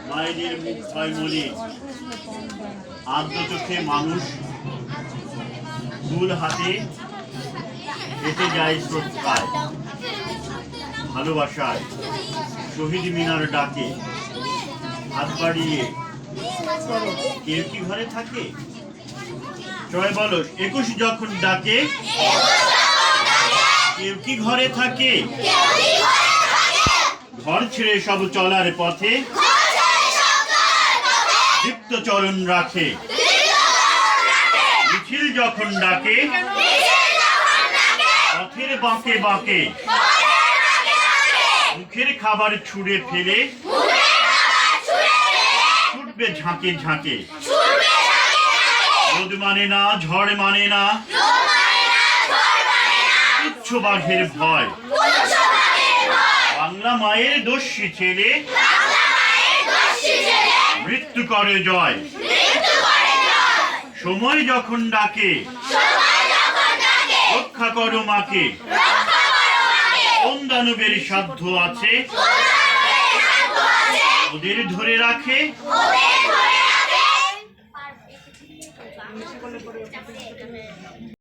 মায়েদের মুখ হয় মলিন, আর্দ্র চোখে মানুষ ফুল হাতে হেঁটে যায় শ্রদ্ধায়, ভালোবাসায় শহীদ মিনার ডাকে হাত বাড়িয়ে কেউ কি ঘরে থাকে? সবাই বলো, 21 যখন ডাকে কেউ কি ঘরে থাকে? ঘর ছেড়ে সব চলার পথে দীপ্ত চরণ রাখে। মিছিল যখন ডাকে পথের বাঁকে বাঁকে মুখের খাবার ছুঁড়ে ফেলে ছুটবে ঝাঁকে ঝাঁকে। রোদ মানে না, ঝড় মানে না, তুচ্ছ বাঘের ভয়। বাংলা মায়ের দস্যি ছেলে মৃত্যু করে জয়। সময় যখন ডাকে রক্ষা করো মাকে। কোন দানবের সাধ্য আছে ওদের ধরে রাখে?